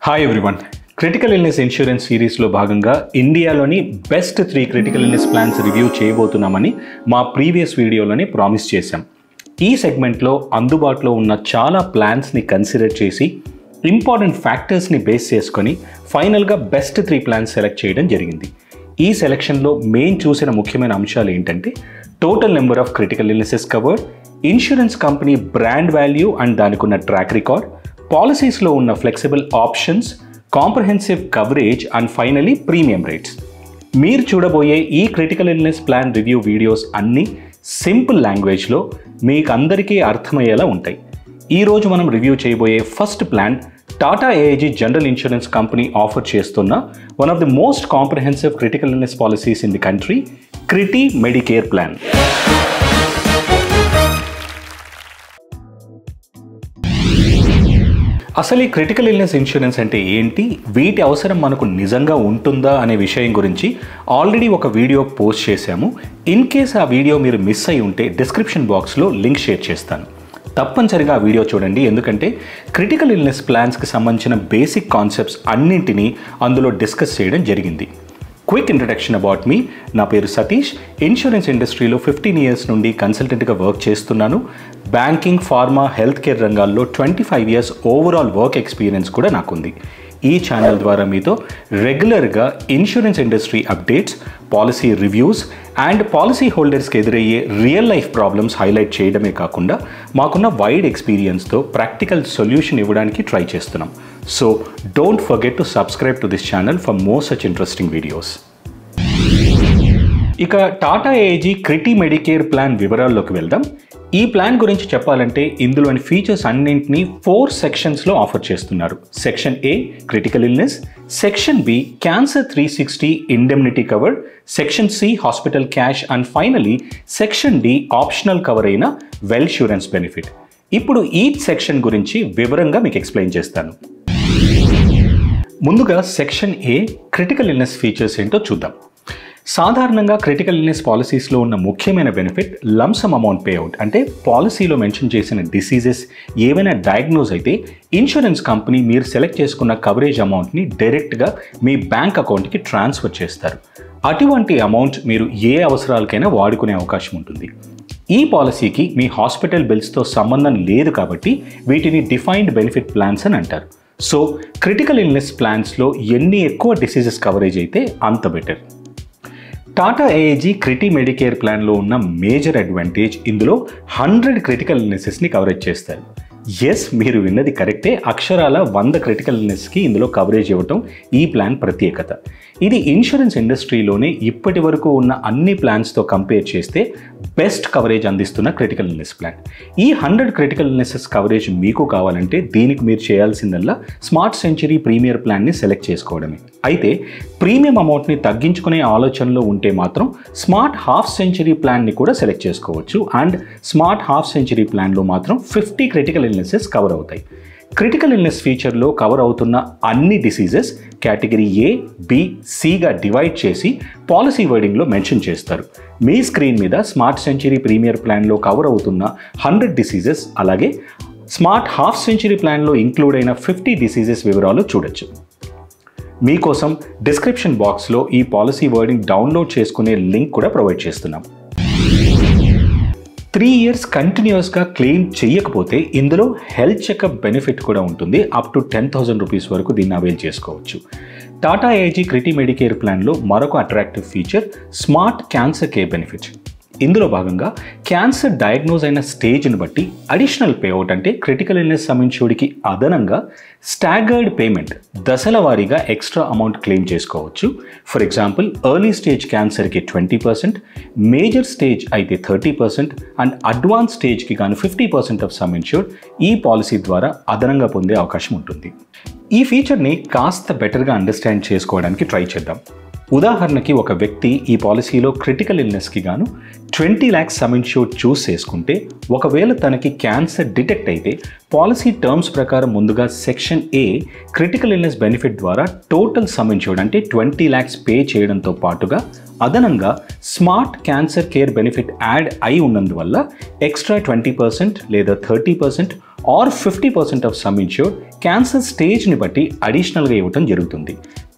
Hi everyone. Critical illness insurance సిరీస్లో భాగంగా ఇండియాలోని best 3 critical illness plans review చేయబోతున్నామని మా ప్రీవియస్ వీడియోలోనే ప్రామిస్ చేశాం. ఈ సెగ్మెంట్లో అందుబాటులో ఉన్న చాలా ప్లాన్స్ని కన్సిడర్ చేసి ఇంపార్టెంట్ ఫ్యాక్టర్స్ని బేస్ చేసుకొని ఫైనల్గా బెస్ట్ 3 ప్లాన్స్ సెలెక్ట్ చేయడం జరిగింది. ఈ సెలెక్షన్లో మెయిన్ చూసిన ముఖ్యమైన అంశాలు ఏంటంటే total number of critical illnesses covered, insurance company brand value and దానికి ఉన్న ట్రాక్ రికార్డ్, పాలసీస్లో ఉన్న flexible options, comprehensive coverage and finally premium rates. మీరు చూడబోయే ఈ critical illness plan review videos అన్నీ సింపుల్ లాంగ్వేజ్లో మీకు అందరికీ అర్థమయ్యేలా ఉంటాయి. ఈరోజు మనం రివ్యూ చేయబోయే first plan Tata AIG general insurance company offer చేస్తున్న one of the most comprehensive critical illness policies in the country, Criti Medicare plan. అసలు ఈ క్రిటికల్ ఇల్నెస్ ఇన్సూరెన్స్ అంటే ఏంటి, వీటి అవసరం మనకు నిజంగా ఉంటుందా అనే విషయం గురించి ఆల్రెడీ ఒక వీడియో పోస్ట్ చేశాము. ఇన్ కేస్ ఆ వీడియో మీరు మిస్ అయి ఉంటే డిస్క్రిప్షన్ బాక్స్లో లింక్ షేర్ చేస్తాను. తప్పనిసరిగా ఆ వీడియో చూడండి, ఎందుకంటే క్రిటికల్ ఇల్నెస్ ప్లాన్స్కి సంబంధించిన బేసిక్ కాన్సెప్ట్స్ అన్నింటినీ అందులో డిస్కస్ చేయడం జరిగింది. Quick introduction about me. నా పేరు సతీష్. ఇన్సూరెన్స్ ఇండస్ట్రీలో 15 ఇయర్స్ నుండి కన్సల్టెంట్గా వర్క్ చేస్తున్నాను. బ్యాంకింగ్, ఫార్మా, హెల్త్ కేర్ రంగాల్లో 25 ఇయర్స్ ఓవరాల్ వర్క్ ఎక్స్పీరియన్స్ కూడా నాకుంది. ఈ ఛానల్ ద్వారా మీతో రెగ్యులర్గా insurance industry updates, policy reviews and policy హోల్డర్స్కి ఎదురయ్యే రియల్ లైఫ్ ప్రాబ్లమ్స్ హైలైట్ చేయడమే కాకుండా మాకున్న వైడ్ ఎక్స్పీరియన్స్తో ప్రాక్టికల్ సొల్యూషన్ ఇవ్వడానికి ట్రై చేస్తున్నాం. So don't forget to subscribe to this channel for more such interesting videos. ఇక Tata AIG Crete Medicare plan వివరాల్లోకి వెళ్దాం. ఈ ప్లాన్ గురించి చెప్పాలంటే ఇందులోని ఫీచర్స్ అన్నింటినీ 4 సెక్షన్స్లో ఆఫర్ చేస్తున్నారు. Section A critical illness, section B cancer 360 indemnity cover, section C hospital cash and finally section D optional cover అయిన వెల్ష్యూరెన్స్ బెనిఫిట్. ఇప్పుడు ఈ సెక్షన్ గురించి వివరంగా మీకు ఎక్స్ప్లెయిన్ చేస్తాను. ముందుగా section A critical illness features ఏంటో చూద్దాం. సాధారణంగా క్రిటికల్ ఇల్నెస్ పాలసీస్లో ఉన్న ముఖ్యమైన బెనిఫిట్ లంసమ్ అమౌంట్ పేఅవుట్. అంటే పాలసీలో మెన్షన్ చేసిన డిసీజెస్ ఏవైనా డయాగ్నోజ్ అయితే ఇన్సూరెన్స్ కంపెనీ మీరు సెలెక్ట్ చేసుకున్న కవరేజ్ అమౌంట్ని డైరెక్ట్గా మీ బ్యాంక్ అకౌంట్కి ట్రాన్స్ఫర్ చేస్తారు. అటువంటి అమౌంట్ మీరు ఏ అవసరాలకైనా వాడుకునే అవకాశం ఉంటుంది. ఈ పాలసీకి మీ హాస్పిటల్ బిల్స్తో సంబంధం లేదు కాబట్టి వీటిని డిఫైన్డ్ బెనిఫిట్ ప్లాన్స్ అని అంటారు. సో క్రిటికల్ ఇల్నెస్ ప్లాన్స్లో ఎన్ని ఎక్కువ డిసీజెస్ కవరేజ్ అయితే అంత better. Tata AIG Crete Medicare ప్లాన్లో ఉన్న మేజర్ అడ్వాంటేజ్ ఇందులో 100 క్రిటికల్ ఇల్నెసెస్ని కవరేజ్ చేస్తారు. ఎస్, మీరు విన్నది కరెక్టే. అక్షరాల 100 క్రిటికల్ ఇల్నెస్కి ఇందులో కవరేజ్ ఇవ్వటం ఈ ప్లాన్ ప్రత్యేకత. ఇది ఇన్సూరెన్స్ ఇండస్ట్రీలోనే ఇప్పటి వరకు ఉన్న అన్ని ప్లాన్స్తో కంపేర్ చేస్తే బెస్ట్ కవరేజ్ అందిస్తున్న క్రిటికల్ ఇల్నెస్ ప్లాన్. ఈ 100 క్రిటికల్ ఇల్నెసెస్ కవరేజ్ మీకు కావాలంటే దీనికి మీరు చేయాల్సిందల్లా స్మార్ట్ సెంచరీ ప్రీమియర్ ప్లాన్ని సెలెక్ట్ చేసుకోవడమే. అయితే ప్రీమియం అమౌంట్ని తగ్గించుకునే ఆలోచనలో ఉంటే మాత్రం స్మార్ట్ హాఫ్ సెంచరీ ప్లాన్ని కూడా సెలెక్ట్ చేసుకోవచ్చు. అండ్ స్మార్ట్ హాఫ్ సెంచరీ ప్లాన్లో మాత్రం 50 క్రిటికల్ ఇల్నెసెస్ కవర్ అవుతాయి. క్రిటికల్ ఇల్నెస్ ఫీచర్లో కవర్ అవుతున్న అన్ని డిసీజెస్ కేటగిరీ ఏ, బి, సిగా డివైడ్ చేసి పాలసీ వర్డింగ్లో మెన్షన్ చేస్తారు. మీ స్క్రీన్ మీద స్మార్ట్ సెంచరీ ప్రీమియర్ ప్లాన్లో కవర్ అవుతున్న 100 డిసీజెస్, అలాగే స్మార్ట్ హాఫ్ సెంచరీ ప్లాన్లో ఇంక్లూడ్ అయిన 50 డిసీజెస్ వివరాలు చూడొచ్చు. మీకోసం డిస్క్రిప్షన్ బాక్స్లో ఈ పాలసీ వర్డింగ్ డౌన్లోడ్ చేసుకునే లింక్ కూడా ప్రొవైడ్ చేస్తున్నాం. 3 ఇయర్స్ కంటిన్యూస్గా క్లెయిమ్ చేయకపోతే ఇందులో హెల్త్ చెకప్ బెనిఫిట్ కూడా ఉంటుంది. అప్ టు 10,000 రూపీస్ వరకు దీన్ని అవైల్ చేసుకోవచ్చు. టాటా ఏఐజీ క్రిటీ మెడికేర్ ప్లాన్లో మరొక attractive feature smart cancer care benefit. ఇందులో భాగంగా క్యాన్సర్ డయాగ్నోజ్ అయిన స్టేజ్ని బట్టి అడిషనల్ పేఅవుట్, అంటే క్రిటికల్ ఇల్నెస్ సంబంధించుడికి అదనంగా స్టాగర్డ్ పేమెంట్, దశల వారీగా ఎక్స్ట్రా అమౌంట్ క్లెయిమ్ చేసుకోవచ్చు. ఫర్ ఎగ్జాంపుల్ ఎర్లీ స్టేజ్ క్యాన్సర్కి 20%, మేజర్ స్టేజ్ అయితే 30% అండ్ అడ్వాన్స్ స్టేజ్కి గాను 50% ఆఫ్ సమ్ ఇన్ష్యూర్డ్ ఈ పాలసీ ద్వారా అదనంగా పొందే అవకాశం ఉంటుంది. ఈ ఫీచర్ని కాస్త బెటర్గా అండర్స్టాండ్ చేసుకోవడానికి ట్రై చేద్దాం. ఉదాహరణకి ఒక వ్యక్తి ఈ పాలసీలో క్రిటికల్ ఇల్నెస్కి గాను 20 lakhs సమ్ ఇన్ష్యూర్డ్ చూస్ చేసుకుంటే, ఒకవేళ తనకి క్యాన్సర్ డిటెక్ట్ అయితే పాలసీ టర్మ్స్ ప్రకారం ముందుగా section A critical illness benefit ద్వారా టోటల్ సమ్ ఇన్ష్యూర్డ్ అంటే 20 lakhs పే చేయడంతో పాటుగా అదనంగా smart cancer care benefit add అయి ఉన్నందువల్ల ఎక్స్ట్రా 20% లేదా 30% or 50% of sum insured cancer స్టేజ్ని బట్టి అడిషనల్గా ఇవ్వటం జరుగుతుంది.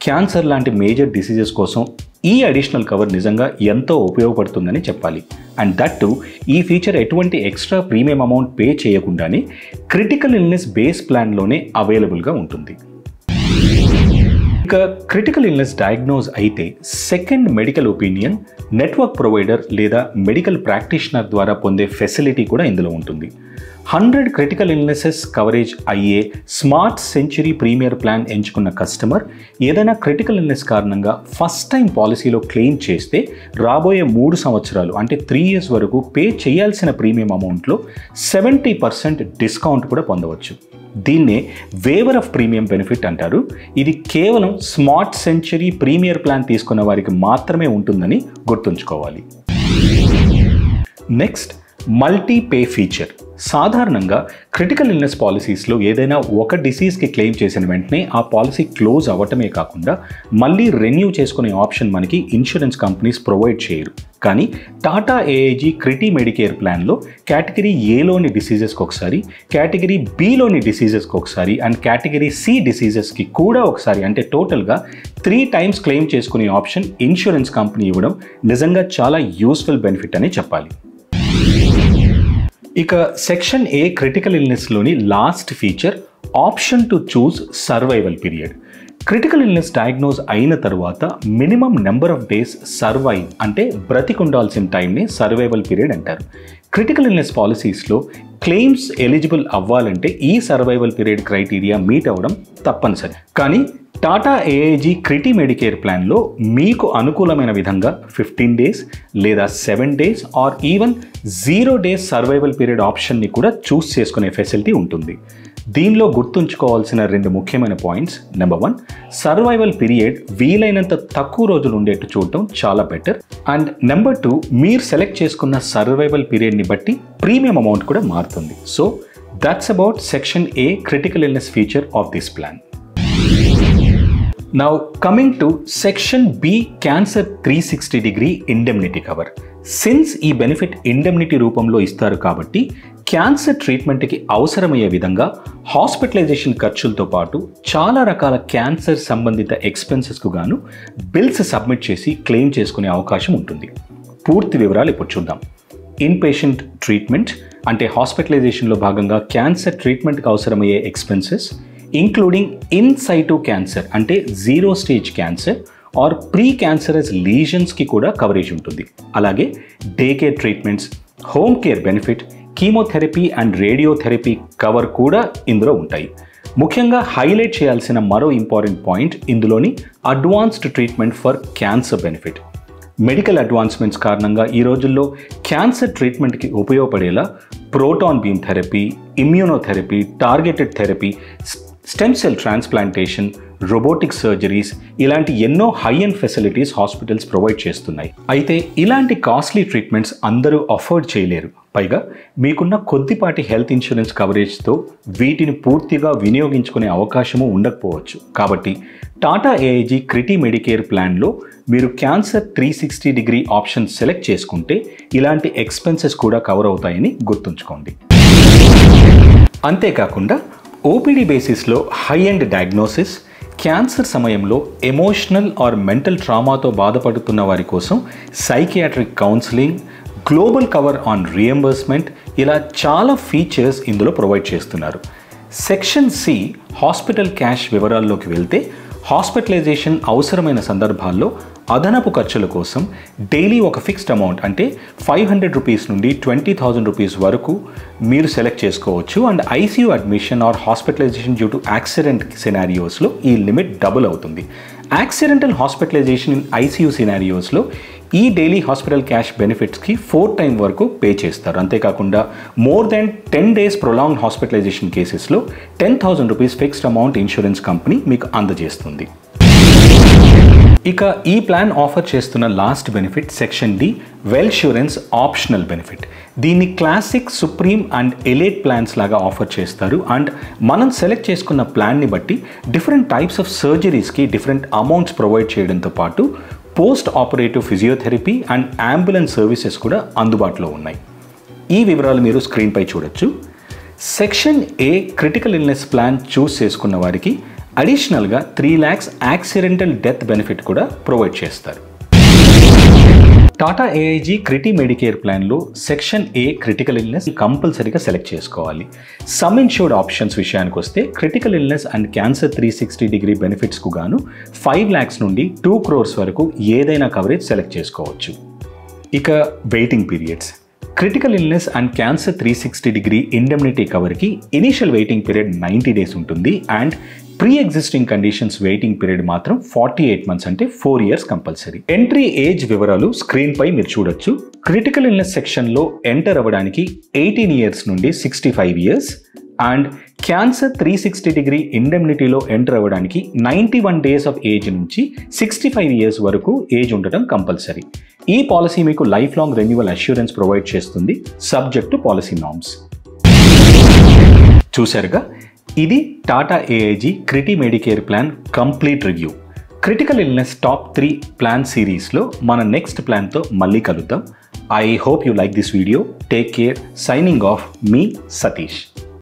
క్యాన్సర్ లాంటి మేజర్ డిసీజెస్ కోసం ఈ అడిషనల్ కవర్ నిజంగా ఎంతో ఉపయోగపడుతుందని చెప్పాలి. అండ్ దట్ టు ఈ ఫీచర్ ఎటువంటి ఎక్స్ట్రా ప్రీమియం అమౌంట్ పే చేయకుండానే క్రిటికల్ ఇల్నెస్ బేస్ ప్లాన్లోనే అవైలబుల్గా ఉంటుంది. ఇక క్రిటికల్ ఇల్నెస్ డయాగ్నోజ్ అయితే second medical opinion network provider లేదా మెడికల్ ప్రాక్టీషనర్ ద్వారా పొందే ఫెసిలిటీ కూడా ఇందులో ఉంటుంది. 100 క్రిటికల్ ఇల్నెసెస్ కవరేజ్ అయ్యే స్మార్ట్ సెంచురీ ప్రీమియర్ ప్లాన్ ఎంచుకున్న కస్టమర్ ఏదైనా క్రిటికల్ ఇల్నెస్ కారణంగా ఫస్ట్ టైం పాలసీలో క్లెయిమ్ చేస్తే రాబోయే 3 సంవత్సరాలు అంటే 3 years వరకు పే చేయాల్సిన ప్రీమియం అమౌంట్లో 70% డిస్కౌంట్ కూడా పొందవచ్చు. దీన్నే వేవర్ ఆఫ్ ప్రీమియం బెనిఫిట్ అంటారు. ఇది కేవలం స్మార్ట్ సెంచురీ ప్రీమియర్ ప్లాన్ తీసుకున్న వారికి మాత్రమే ఉంటుందని గుర్తుంచుకోవాలి. Next, multi pay feature. సాధారణంగా క్రిటికల్ ఇల్నెస్ పాలసీస్లో ఏదైనా ఒక డిసీజ్కి క్లెయిమ్ చేసిన వెంటనే ఆ పాలసీ క్లోజ్ అవ్వటమే కాకుండా మళ్ళీ రెన్యూ చేసుకునే ఆప్షన్ మనకి ఇన్సూరెన్స్ కంపెనీస్ ప్రొవైడ్ చేయరు. కానీ టాటా ఏఐజీ క్రిటీ మెడికేర్ ప్లాన్లో కేటగిరీ ఏలోని డిసీజెస్కి ఒకసారి, కేటగిరీ బిలోని డిసీజెస్కి ఒకసారి అండ్ కేటగిరీ సి డిసీజెస్కి కూడా ఒకసారి అంటే టోటల్గా 3 times క్లెయిమ్ చేసుకునే ఆప్షన్ ఇన్సూరెన్స్ కంపెనీ ఇవ్వడం నిజంగా చాలా యూస్ఫుల్ బెనిఫిట్ అని చెప్పాలి. ఇక సెక్షన్ ఏ క్రిటికల్ ఇల్నెస్లోని last feature option to choose survival period. Critical illness diagnose అయిన తర్వాత minimum number of days survive అంటే బ్రతికుండాల్సిన టైంని సర్వైవల్ పీరియడ్ అంటారు. క్రిటికల్ ఇల్నెస్ పాలసీస్లో క్లెయిమ్స్ ఎలిజిబుల్ అవ్వాలంటే ఈ సర్వైవల్ పీరియడ్ క్రైటీరియా మీట్ అవ్వడం తప్పనిసరి. కానీ టాటా ఏఐజీ క్రిటీ మెడికేర్ ప్లాన్లో మీకు అనుకూలమైన విధంగా 15 days లేదా 7 days or even 0 days survival period ఆప్షన్ని కూడా చూస్ చేసుకునే ఫెసిలిటీ ఉంటుంది. దీనిలో గుర్తుంచుకోవాల్సిన 2 ముఖ్యమైన పాయింట్స్. నెంబర్ 1, సర్వైవల్ పీరియడ్ వీలైనంత తక్కువ రోజులు ఉండేట్టు చూడటం చాలా బెటర్. అండ్ నెంబర్ 2, మీరు సెలెక్ట్ చేసుకున్న సర్వైవల్ పీరియడ్ని బట్టి ప్రీమియం అమౌంట్ కూడా మారుతుంది. So that's about section A critical illness feature of this plan. Now coming to section B cancer 360-degree indemnity cover. Since ఈ బెనిఫిట్ ఇండెమ్నిటీ రూపంలో ఇస్తారు కాబట్టి క్యాన్సర్ ట్రీట్మెంట్కి అవసరమయ్యే విధంగా హాస్పిటలైజేషన్ ఖర్చులతో పాటు చాలా రకాల క్యాన్సర్ సంబంధిత ఎక్స్పెన్సెస్కు గాను బిల్స్ సబ్మిట్ చేసి క్లెయిమ్ చేసుకునే అవకాశం ఉంటుంది. పూర్తి వివరాలు ఇప్పుడు చూద్దాం. ఇన్ పేషెంట్ ట్రీట్మెంట్ అంటే హాస్పిటలైజేషన్లో భాగంగా క్యాన్సర్ ట్రీట్మెంట్కి అవసరమయ్యే expenses including in situ cancer అంటే 0 stage cancer or pre cancerous లీజన్స్కి కూడా కవరేజ్ ఉంటుంది. అలాగే day care treatments, home care benefit, chemotherapy and radiotherapy cover కూడా ఇందులో ఉంటాయి. ముఖ్యంగా హైలైట్ చేయాల్సిన మరో ఇంపార్టెంట్ పాయింట్ ఇందులోని advanced treatment for cancer benefit. Medical advancements కారణంగా ఈ రోజుల్లో క్యాన్సర్ ట్రీట్మెంట్కి ఉపయోగపడేలా proton beam therapy, immunotherapy, targeted therapy, stem cell transplantation, robotic surgeries ఇలాంటి ఎన్నో high end facilities hospitals provide చేస్తున్నాయి. అయితే ఇలాంటి కాస్ట్లీ ట్రీట్మెంట్స్ అందరూ అఫోర్డ్ చేయలేరు. పైగా మీకున్న కొద్దిపాటి హెల్త్ ఇన్సూరెన్స్ కవరేజ్తో వీటిని పూర్తిగా వినియోగించుకునే అవకాశము ఉండకపోవచ్చు. కాబట్టి టాటా ఏఐజీ క్రిటీ మెడికేర్ ప్లాన్లో మీరు క్యాన్సర్ 360-degree ఆప్షన్ సెలెక్ట్ చేసుకుంటే ఇలాంటి ఎక్స్పెన్సెస్ కూడా కవర్ అవుతాయని గుర్తుంచుకోండి. అంతేకాకుండా ఓపీడీ బేసిస్లో హై ఎండ్ డయాగ్నోసిస్, క్యాన్సర్ సమయంలో ఎమోషనల్ ఆర్ మెంటల్ ట్రామాతో బాధపడుతున్న వారి కోసం psychiatric counselling, global cover on reimbursement ఇలా చాలా ఫీచర్స్ ఇందులో ప్రొవైడ్ చేస్తున్నారు. సెక్షన్ సి హాస్పిటల్ క్యాష్ వివరాల్లోకి వెళ్తే హాస్పిటలైజేషన్ అవసరమైన సందర్భాల్లో అదనపు ఖర్చుల కోసం డైలీ ఒక ఫిక్స్డ్ అమౌంట్ అంటే 500 rupees నుండి 20,000 rupees వరకు మీరు సెలెక్ట్ చేసుకోవచ్చు. And ICU admission or hospitalisation due to accident సినారియోస్లో ఈ లిమిట్ డబుల్ అవుతుంది. యాక్సిడెంటల్ హాస్పిటలైజేషన్ ఇన్ ఐసీయూ సినారియోస్లో ఈ డైలీ హాస్పిటల్ క్యాష్ బెనిఫిట్స్కి 4 times వరకు పే చేస్తారు. అంతేకాకుండా more than 10 days prolonged hospitalisation కేసెస్లో 10,000 rupees fixed amount insurance company మీకు అందజేస్తుంది. ఇక ఈ ప్లాన్ ఆఫర్ చేస్తున్న last benefit section D wellsurance optional benefit. దీన్ని classic, supreme and elite plans లాగా ఆఫర్ చేస్తారు. అండ్ మనం సెలెక్ట్ చేసుకున్న ప్లాన్ని బట్టి డిఫరెంట్ టైప్స్ ఆఫ్ సర్జరీస్కి డిఫరెంట్ అమౌంట్స్ ప్రొవైడ్ చేయడంతో పాటు post operative physiotherapy and ambulance services కూడా అందుబాటులో ఉన్నాయి. ఈ వివరాలు మీరు స్క్రీన్పై చూడొచ్చు. Section A critical illness plan choose చేసుకున్న వారికి అడిషనల్గా 3 lakhs యాక్సిడెంటల్ డెత్ బెనిఫిట్ కూడా ప్రొవైడ్ చేస్తారు. టాటా ఏఐజీ క్రిటి మెడికేర్ ప్లాన్లో సెక్షన్ ఏ క్రిటికల్ ఇల్నెస్ కంపల్సరీగా సెలెక్ట్ చేసుకోవాలి. సమ్ ఇన్షూర్డ్ ఆప్షన్స్ విషయానికి వస్తే క్రిటికల్ ఇల్నెస్ అండ్ క్యాన్సర్ 360 బెనిఫిట్స్కు గాను 5 lakhs నుండి 2 crores వరకు ఏదైనా కవరేజ్ సెలెక్ట్ చేసుకోవచ్చు. ఇక waiting periods. Critical illness and cancer 360 indemnity కవర్కి ఇనిషియల్ వెయిటింగ్ పీరియడ్ 90 days ఉంటుంది and pre existing conditions waiting period మాత్రం 48 months అంటే 4 years కంపల్సరీ. ఎంట్రీ ఏజ్ వివరాలు స్క్రీన్ పై మీరు చూడొచ్చు. క్రిటికల్ ఇల్నెస్ సెక్షన్లో ఎంటర్ అవ్వడానికి 18 years నుండి 65 years అండ్ క్యాన్సర్ 360 ఇండెమ్నిటీలో ఎంటర్ అవ్వడానికి 91 days ఆఫ్ ఏజ్ నుంచి 65 years వరకు ఏజ్ ఉండటం కంపల్సరీ. ఈ పాలసీ మీకు life long renewal assurance provide చేస్తుంది సబ్జెక్ట్ టు పాలసీ నార్మ్స్. చూశారుగా, ఇది Tata AIG Criti Medicare plan complete review. Critical illness top 3 plan సిరీస్లో మన నెక్స్ట్ ప్లాన్తో మళ్ళీ కలుద్దాం. I hope you like this video. Take care. Signing off మీ సతీష్.